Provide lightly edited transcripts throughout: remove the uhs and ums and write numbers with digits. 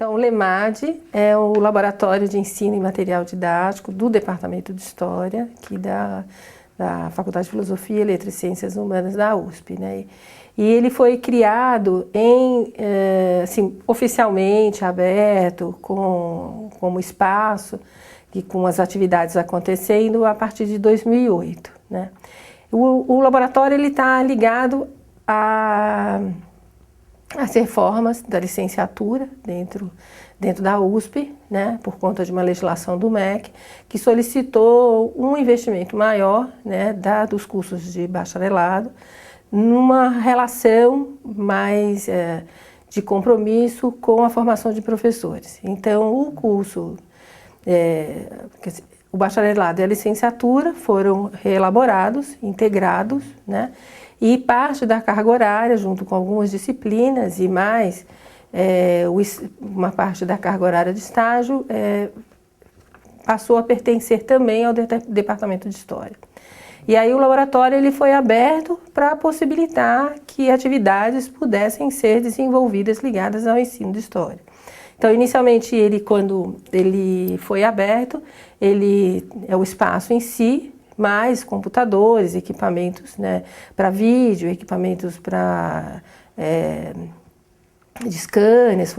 Então, o LEMAD é o Laboratório de Ensino e Material Didático do Departamento de História, aqui da Faculdade de Filosofia, Letras e Ciências Humanas da USP, né? E ele foi criado assim, oficialmente aberto, como espaço e com as atividades acontecendo a partir de 2008, né? O laboratório está ligado às reformas da licenciatura dentro da USP, né, por conta de uma legislação do MEC, que solicitou um investimento maior, né, dos cursos de bacharelado, numa relação mais de compromisso com a formação de professores. Então, o curso, o bacharelado e a licenciatura foram reelaborados, integrados, né, e parte da carga horária, junto com algumas disciplinas e mais uma parte da carga horária de estágio, passou a pertencer também ao Departamento de História. E aí o laboratório ele foi aberto para possibilitar que atividades pudessem ser desenvolvidas ligadas ao ensino de História. Então, inicialmente, quando ele foi aberto, ele é o espaço em si, mais computadores, equipamentos, né, para vídeo, equipamentos para de scanners,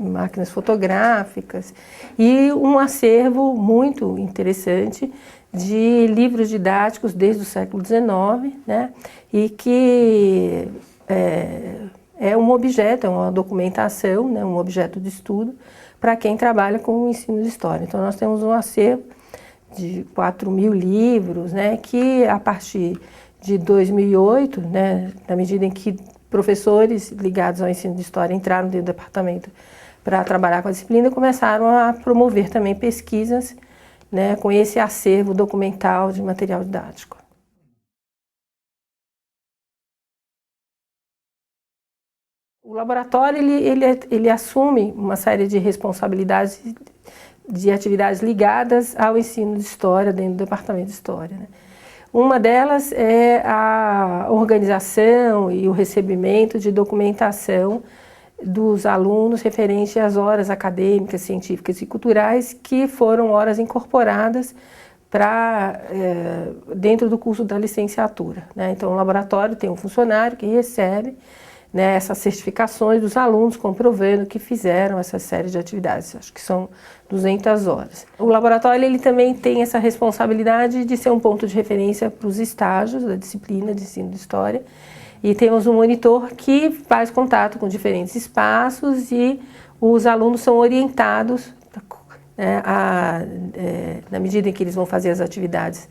máquinas fotográficas e um acervo muito interessante de livros didáticos desde o século XIX, né, e que é um objeto, é uma documentação, né, um objeto de estudo para quem trabalha com o ensino de história. Então, nós temos um acervo de 4.000 livros, né, que a partir de 2008, né, na medida em que professores ligados ao ensino de história entraram dentro do departamento para trabalhar com a disciplina, começaram a promover também pesquisas, né, com esse acervo documental de material didático. O laboratório ele assume uma série de responsabilidades de atividades ligadas ao ensino de história dentro do departamento de história, né? Uma delas é a organização e o recebimento de documentação dos alunos referente às horas acadêmicas, científicas e culturais que foram horas incorporadas dentro do curso da licenciatura, né? Então, o laboratório tem um funcionário que recebe, né, essas certificações dos alunos comprovando que fizeram essa série de atividades, acho que são 200 horas. O laboratório ele também tem essa responsabilidade de ser um ponto de referência para os estágios da disciplina de ensino de história e temos um monitor que faz contato com diferentes espaços e os alunos são orientados, né, na medida em que eles vão fazer as atividades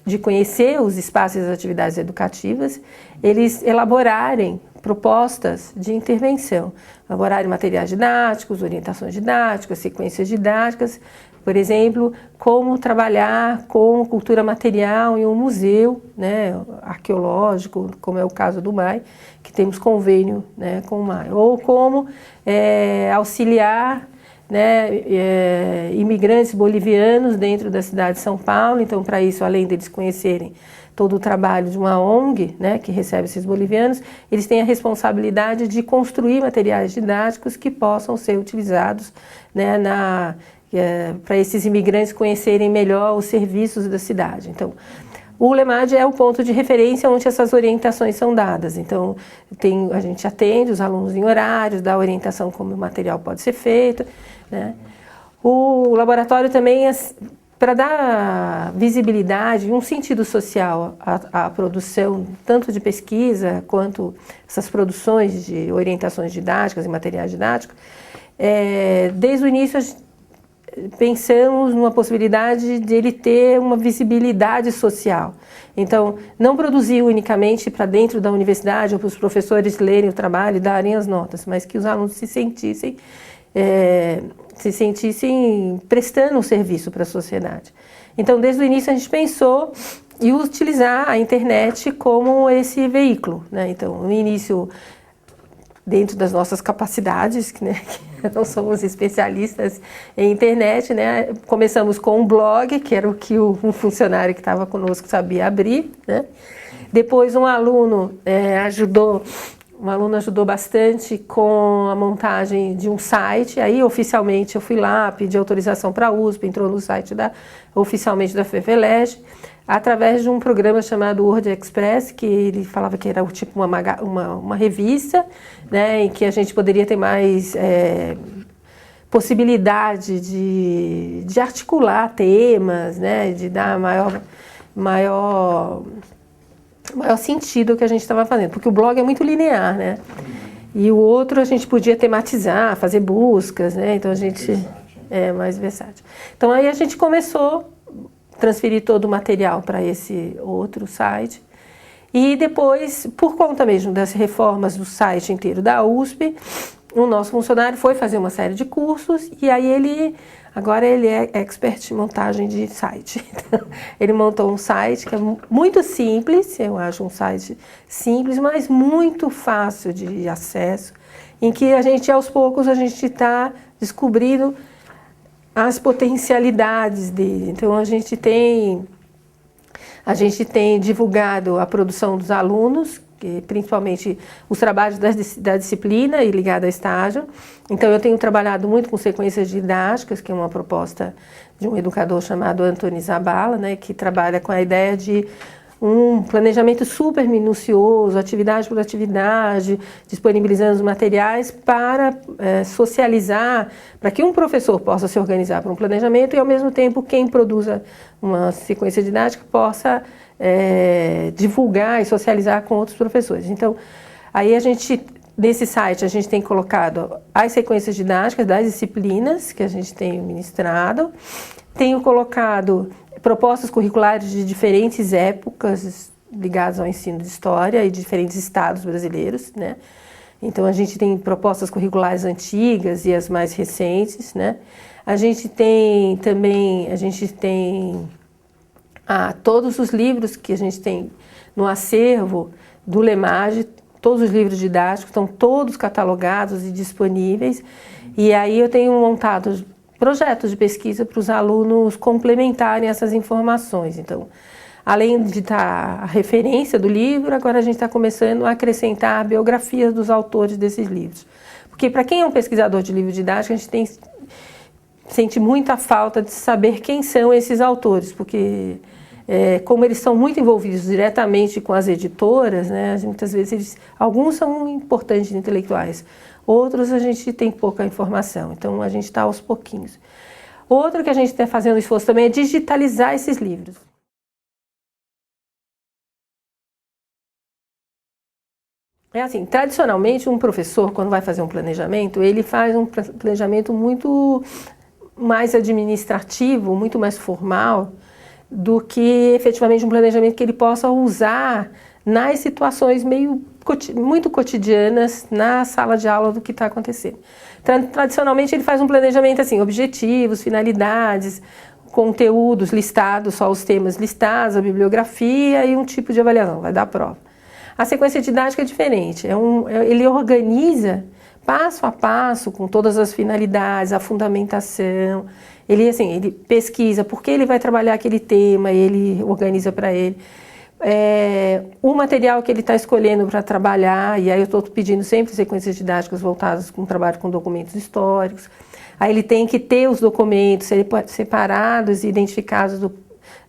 de conhecer os espaços e as atividades educativas, eles elaborarem propostas de intervenção, elaborarem materiais didáticos, orientações didáticas, sequências didáticas, por exemplo, como trabalhar com cultura material em um museu, né, arqueológico, como é o caso do MAI, que temos convênio, né, com o MAI, ou como auxiliar, né, imigrantes bolivianos dentro da cidade de São Paulo. Então, para isso, além deles conhecerem todo o trabalho de uma ONG, né, que recebe esses bolivianos, eles têm a responsabilidade de construir materiais didáticos que possam ser utilizados, né, para esses imigrantes conhecerem melhor os serviços da cidade. Então, o LEMAD é o ponto de referência onde essas orientações são dadas. Então, a gente atende os alunos em horários, dá orientação como o material pode ser feito, né? O laboratório também, para dar visibilidade, um sentido social à produção, tanto de pesquisa quanto essas produções de orientações didáticas e materiais didáticos, desde o início pensamos numa possibilidade de ele ter uma visibilidade social. Então, não produzir unicamente para dentro da universidade ou para os professores lerem o trabalho e darem as notas, mas que os alunos se sentissem prestando um serviço para a sociedade. Então, desde o início a gente pensou em utilizar a internet como esse veículo, né? Então, no início, dentro das nossas capacidades, né, que não somos especialistas em internet, né, começamos com um blog, que era o que um funcionário que estava conosco sabia abrir, né? Depois um aluno ajudou uma aluna ajudou bastante com a montagem de um site. Aí, oficialmente, eu fui lá, pedi autorização para a USP, entrou no site oficialmente da FEVELEGE, através de um programa chamado Word Express, que ele falava que era tipo uma revista, né, em que a gente poderia ter mais possibilidade de articular temas, né, de dar maior sentido ao que a gente estava fazendo, porque o blog é muito linear, né? E o outro a gente podia tematizar, fazer buscas, né? Então a gente é mais versátil. Então aí a gente começou a transferir todo o material para esse outro site. E depois, por conta mesmo das reformas do site inteiro da USP, o nosso funcionário foi fazer uma série de cursos e aí agora ele é expert em montagem de site. Então, ele montou um site que é muito simples, eu acho um site simples, mas muito fácil de acesso, em que aos poucos, a gente está descobrindo as potencialidades dele. Então, a gente tem divulgado a produção dos alunos, principalmente os trabalhos da disciplina e ligado a estágio. Então, eu tenho trabalhado muito com sequências didáticas, que é uma proposta de um educador chamado Antônio Zabala, né, que trabalha com a ideia de um planejamento super minucioso, atividade por atividade, disponibilizando os materiais para socializar, para que um professor possa se organizar para um planejamento e, ao mesmo tempo, quem produza uma sequência didática possa divulgar e socializar com outros professores. Então, aí nesse site a gente tem colocado as sequências didáticas das disciplinas que a gente tem ministrado, tenho colocado propostas curriculares de diferentes épocas ligadas ao ensino de história e de diferentes estados brasileiros, né? Então, a gente tem propostas curriculares antigas e as mais recentes, né? A gente tem todos os livros que a gente tem no acervo do LEMAGE, todos os livros didáticos estão todos catalogados e disponíveis. E aí eu tenho montado projetos de pesquisa para os alunos complementarem essas informações. Então, além de estar a referência do livro, agora a gente está começando a acrescentar biografias dos autores desses livros. Porque para quem é um pesquisador de livro didático, a gente sente muita falta de saber quem são esses autores, porque como eles são muito envolvidos diretamente com as editoras, né, muitas vezes alguns são importantes intelectuais, outros a gente tem pouca informação, então a gente está aos pouquinhos. Outro que a gente está fazendo esforço também é digitalizar esses livros. É assim, tradicionalmente um professor, quando vai fazer um planejamento, ele faz um planejamento muito mais administrativo, muito mais formal, do que efetivamente um planejamento que ele possa usar nas situações muito cotidianas na sala de aula do que está acontecendo. Tradicionalmente ele faz um planejamento assim, objetivos, finalidades, conteúdos listados, só os temas listados, a bibliografia e um tipo de avaliação, vai dar prova. A sequência didática é diferente, ele organiza passo a passo, com todas as finalidades, a fundamentação. Ele pesquisa por que ele vai trabalhar aquele tema, ele organiza para ele. O material que ele está escolhendo para trabalhar, e aí eu estou pedindo sempre sequências didáticas voltadas com trabalho com documentos históricos. Aí ele tem que ter os documentos separados e identificados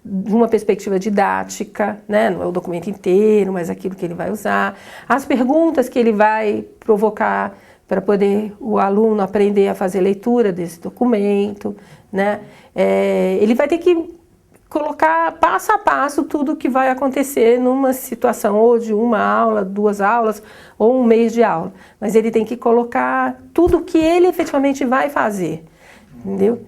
de uma perspectiva didática, né? Não é o documento inteiro, mas aquilo que ele vai usar. As perguntas que ele vai provocar para poder o aluno aprender a fazer leitura desse documento, né? Ele vai ter que colocar passo a passo tudo o que vai acontecer numa situação ou de uma aula, 2 aulas ou um mês de aula. Mas ele tem que colocar tudo o que ele efetivamente vai fazer, entendeu?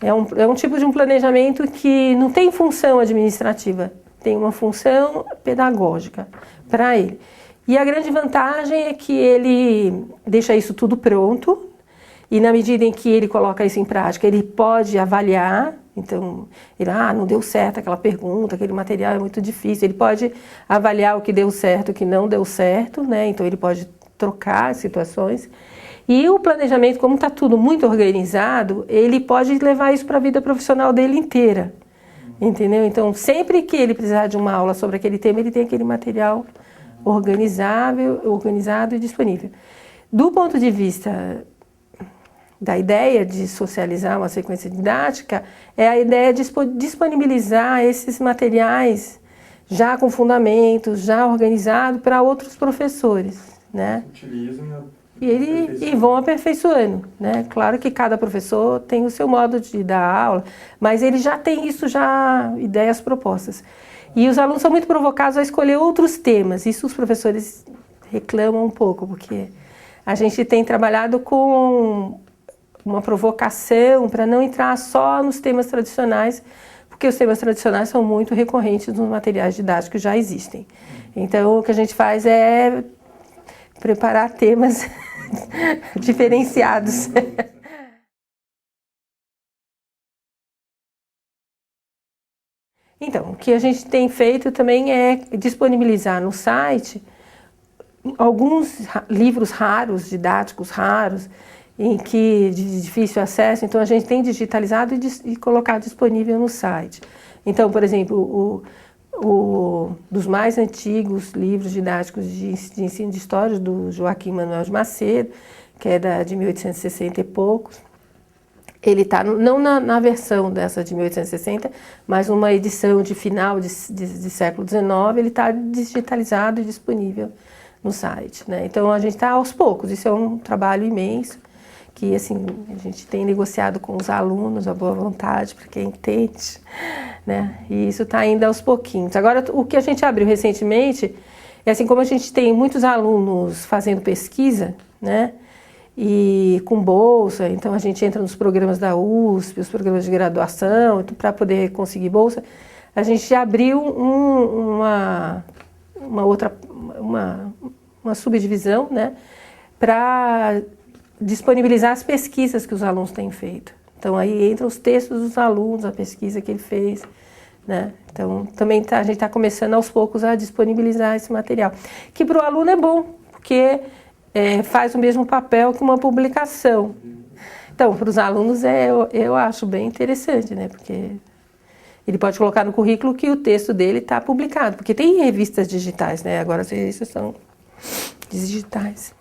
É um tipo de um planejamento que não tem função administrativa, tem uma função pedagógica para ele. E a grande vantagem é que ele deixa isso tudo pronto e na medida em que ele coloca isso em prática, ele pode avaliar. Então, não deu certo aquela pergunta, aquele material é muito difícil. Ele pode avaliar o que deu certo, o que não deu certo, né? Então ele pode trocar as situações. E o planejamento, como está tudo muito organizado, ele pode levar isso para a vida profissional dele inteira, entendeu? Então, sempre que ele precisar de uma aula sobre aquele tema, ele tem aquele material organizado e disponível. Do ponto de vista da ideia de socializar uma sequência didática, é a ideia de disponibilizar esses materiais já com fundamentos, já organizado para outros professores, né? Utilizam E vão aperfeiçoando, né? Claro que cada professor tem o seu modo de dar aula, mas ele já tem isso, já ideias propostas. E os alunos são muito provocados a escolher outros temas, isso os professores reclamam um pouco, porque a gente tem trabalhado com uma provocação para não entrar só nos temas tradicionais, porque os temas tradicionais são muito recorrentes nos materiais didáticos que já existem. Então, o que a gente faz é preparar temas diferenciados. Então, o que a gente tem feito também é disponibilizar no site alguns livros raros, didáticos raros, de difícil acesso, então a gente tem digitalizado e colocado disponível no site. Então, por exemplo, dos mais antigos livros didáticos de ensino de história, do Joaquim Manuel de Macedo, que é de 1860 e poucos, ele está não na versão dessa de 1860, mas numa edição de final de século XIX, ele está digitalizado e disponível no site, né? Então a gente está aos poucos, isso é um trabalho imenso, que assim, a gente tem negociado com os alunos, a boa vontade, para quem entende, né? E isso está indo aos pouquinhos. Agora, o que a gente abriu recentemente, é assim, como a gente tem muitos alunos fazendo pesquisa, né? E com bolsa, então a gente entra nos programas da USP, os programas de graduação, para poder conseguir bolsa, a gente abriu uma subdivisão, né? Para disponibilizar as pesquisas que os alunos têm feito. Então aí entram os textos dos alunos, a pesquisa que ele fez, né? Então também a gente está começando aos poucos a disponibilizar esse material, que para o aluno é bom, porque faz o mesmo papel que uma publicação. Então para os alunos eu acho bem interessante, né? Porque ele pode colocar no currículo que o texto dele está publicado, porque tem revistas digitais, né? Agora as revistas são digitais.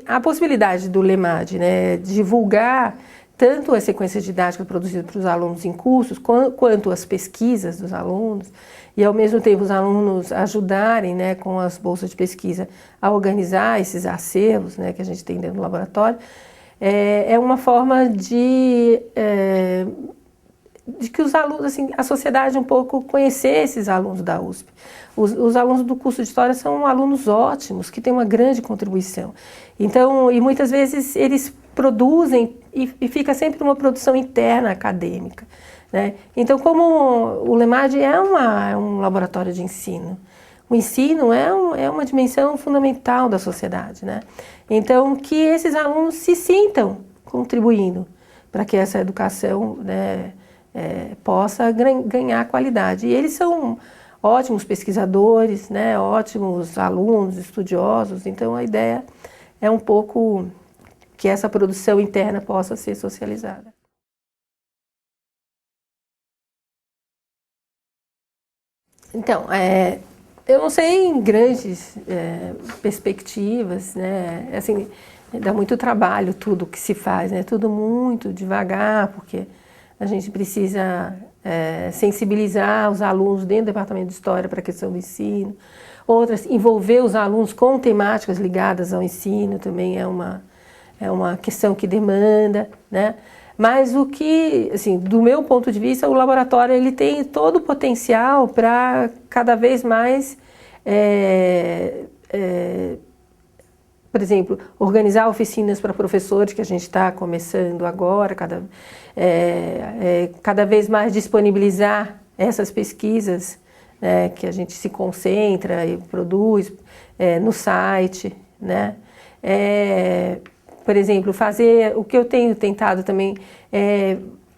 A possibilidade do LEMAD, né, divulgar tanto as sequências didáticas produzidas para os alunos em cursos, quanto as pesquisas dos alunos, e ao mesmo tempo os alunos ajudarem, né, com as bolsas de pesquisa a organizar esses acervos, né, que a gente tem dentro do laboratório, é uma forma de que os alunos, assim, a sociedade um pouco conhecer esses alunos da USP. Os alunos do curso de História são alunos ótimos, que têm uma grande contribuição. Então, e muitas vezes eles produzem e fica sempre uma produção interna acadêmica, né? Então, como o LEMAD é um laboratório de ensino, o ensino é uma dimensão fundamental da sociedade, né? Então, que esses alunos se sintam contribuindo para que essa educação, né, possa ganhar qualidade. E eles são ótimos pesquisadores, né, ótimos alunos, estudiosos, então a ideia é um pouco que essa produção interna possa ser socializada. Então, eu não sei em grandes perspectivas, né, assim, dá muito trabalho tudo que se faz, né, tudo muito devagar, porque a gente precisa sensibilizar os alunos dentro do departamento de História para a questão do ensino. Outras, envolver os alunos com temáticas ligadas ao ensino também é uma questão que demanda, né? Mas o que, assim, do meu ponto de vista, o laboratório ele tem todo o potencial para cada vez mais, por exemplo, organizar oficinas para professores, que a gente está começando agora, cada vez mais disponibilizar essas pesquisas, né, que a gente se concentra e produz no site, né? Por exemplo, fazer o que eu tenho tentado também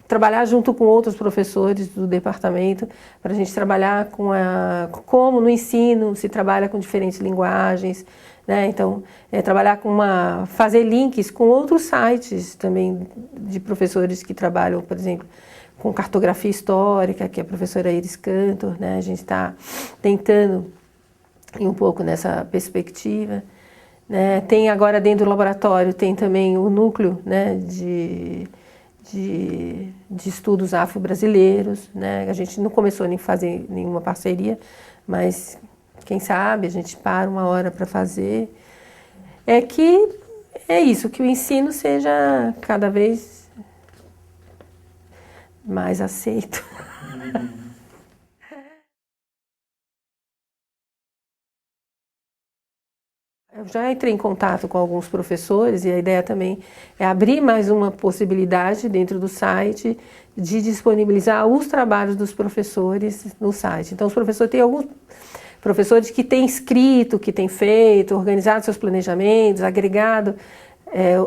trabalhar junto com outros professores do departamento para a gente trabalhar como no ensino se trabalha com diferentes linguagens, né? Então, trabalhar fazer links com outros sites também de professores que trabalham, por exemplo, com cartografia histórica, que é a professora Iris Cantor, né? A gente está tentando ir um pouco nessa perspectiva, né? Tem agora dentro do laboratório, tem também o núcleo, né, de estudos afro-brasileiros, né? A gente não começou nem a fazer nenhuma parceria, mas quem sabe a gente para uma hora para fazer. É isso, que o ensino seja cada vez mais aceito. Eu já entrei em contato com alguns professores e a ideia também é abrir mais uma possibilidade dentro do site de disponibilizar os trabalhos dos professores no site. Então, os professores têm alguns professores que têm escrito, que têm feito, organizado seus planejamentos, agregado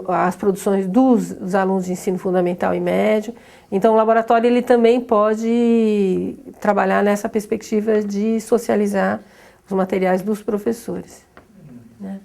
as produções dos alunos de ensino fundamental e médio. Então, o laboratório ele também pode trabalhar nessa perspectiva de socializar os materiais dos professores, né?